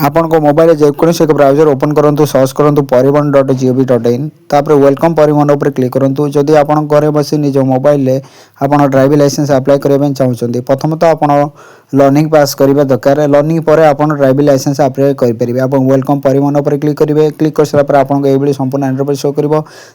आपण मोबाइल जेकोसी एक browser open करूँ सर्च करूँ परिवहन.gov.in तापर वेलकम परिवहन उपर क्लिक करूँ जदि आप घरे बसी निज मोबाइल आप ड्राइविंग लाइसेंस अप्लाई करने चाहते प्रथम तो आप लर्निंग पास करने दरकार लर्निंग पर आप ड्राइविंग लाइसेंस अप्लाई करेंगे आप वेलकम परिवहन उपर क्लिक करेंगे क्लिक कर सारापर आपको ये संपूर्ण इंटरफेस शो कर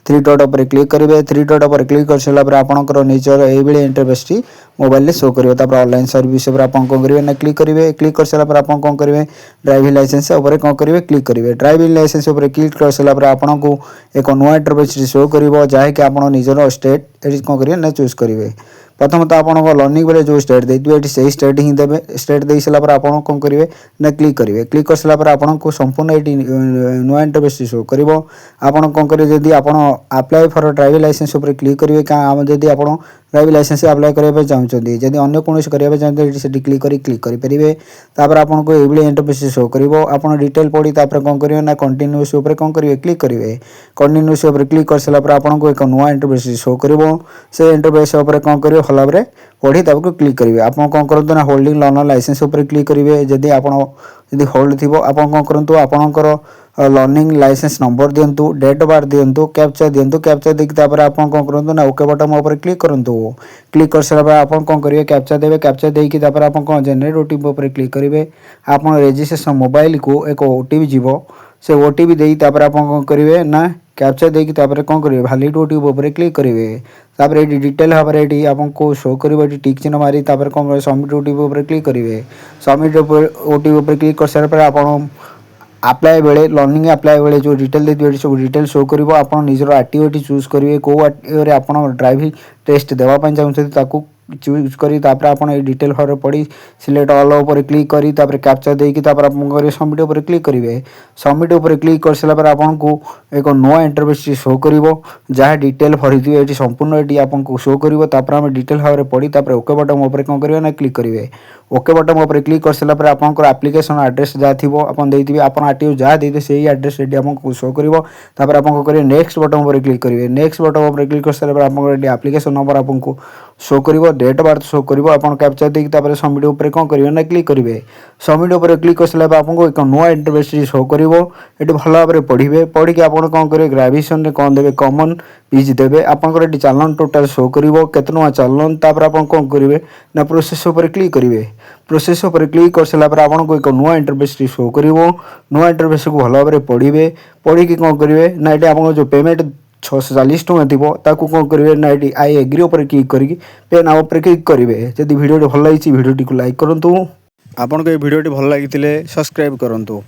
3 डॉट उपर क्लिक करेंगे 3 डॉट उपर क्लिक कर सारापर आपंकर निजर ये इंटरफेस टी मोबाइल शो कर ऑनलाइन सर्विस आप करेंगे ना क्लिक करेंगे क्लिक कर सारापर आप कौन करेंगे ड्राइविंग लाइसेंस उपर कौन करेंगे क्लिक करेंगे ड्राइविंग लाइसेंस उपर क्लिक कर सारापर आपको एक नुआ इंटरफेस शो कर जहाँकि आप निजर स्टेट ये कौन करेंगे ना चूज करेंगे प्रथम तो आप लर्निंग बेले जो स्टेट देते से ही स्टेट ही देवे स्टेट दे सारापर आप कौन करेंगे ना क्लिक करेंगे क्लिक कर सारापर आपको संपूर्ण ये नुआ इंटरफेस शो कर आप कौन करेंगे जदि आप अप्लाई फॉर ड्राइविंग लाइसेंस उपर क्लिक करेंगे क्या जदि आप ड्राइविंग लाइसेंस अप्लाई करने चाहते जदि अन्य कौन करने चाहते क्लिक करेंगे तापर आपको ये इंटरफेस शो कर आप डिटेल पढ़ी कौन करेंगे ना कंटिन्यूअस उपर कौन करेंगे क्लिक करेंगे कंटिन्यूअस उपर क्लिक कर सारापर आपको एक नुआ इंटरफेस शो कर से इंटरफेस उपर कौन करेंगे भल भाव पढ़ी ताको क्लिक करेंगे आप कौन करूँ ना होल्डिंग लर्नर लाइसेंस उपर क्लिक करेंगे जदि आप होल्ड थी आप कौन करूँ आपंकर लर्निंग लाइसेंस नंबर दिंतु डेट ऑफ बर्थ दिंतु कैप्चा दिंतु कैप्चा देखिए आप कौन करूँ ना ओके बटन उपर क्लिक करूँ क्लिक कर सारा आप कौन करेंगे कैप्चा देवे कैप्चा देकी आप कौन जेनेरेट ओटीपी उपर क्लिक करेंगे आप रजिस्ट्रेशन मोबाइल को एक ओटीपी जीव से ओटीपी देकी आप कौन करेंगे ना कैप्चा देकी कौन करेंगे वैलिड ओटीपी उपर क्लिक करेंगे तापर ये डिटेल भाव में आपको शो कर टिक चिन्ह मारी कौन करेंगे सबमिट ओटीपी उपर क्लिक करेंगे सबमिट ओटीपी उपर क्लिक कर सारा आप अप्लाई बेले लर्निंग अप्लाई बेले जो डिटेल देते सब डिटेल शो कर आप निजर आरटीओ चूज करेंगे कौ आरटीओ आप ड्राइविंग टेस्ट देवाई चाहते चूज कर आप डिटेल भाव पढ़ी सिलेक्ट ऑल उपर क्लिक करी कैप्चा देकी आप सबमिट उपर क्लिक करेंगे सबमिट उपर क्लिक कर सारापर आपको एक नुआ इंटरफेस शो कर जहाँ डिटेल भरी थी ये संपूर्ण ये आपको शो कर आम डिटेल भाव में पढ़ी ओके बटन उपर कौन करेंगे ना क्लिक करेंगे ओके बटन उपर क्लिक कर सारापर आपंकर एप्लिकेशन एड्रेस जहाँ थी आप आरटीओ जहाँ देते से एड्रेस ये आपको शो कर आपको करेंगे नेक्स्ट बटन उपर क्लिक करेंगे नेक्स्ट बटन उपर क्लिक कर सारापर आपको एप्लिकेशन नंबर आपको शो कर डेट ऑफ बर्थ शो कर कैप्चा देकी सबमिट उपर कौन करेंगे ना क्लिक करेंगे सबमिट उपर क्लिक कर सारा आपको एक नुआ इंटरफेस शो कर ये भल भाव में पढ़े पढ़ी आप कौन करेंगे ग्रेजुएशन में कौन देवे कॉमन पीज देवे आपंकर ये चालान टोटाल शो कर केत नुआ चालान तापर आप कौन करेंगे ना प्रोसेस उपर क्लिक करेंगे प्रोसेस उपर क्लिक कर सारापर आपको एक नुआ इंटरफेस शो कर नुआ इंटरफेस को भल भाव में पढ़े पढ़ी कौन करेंगे ना ये आप जो पेमेंट 640 टଙ୍କା थी कौन करेंगे ना ये आई एग्री उपर क्लिक करके पे नाउ उपर क्लिक करेंगे जब वीडियो भल लगी वीडियो को लाइक करूँ आपको ये वीडियो भल लगी सब्सक्राइब करूँ।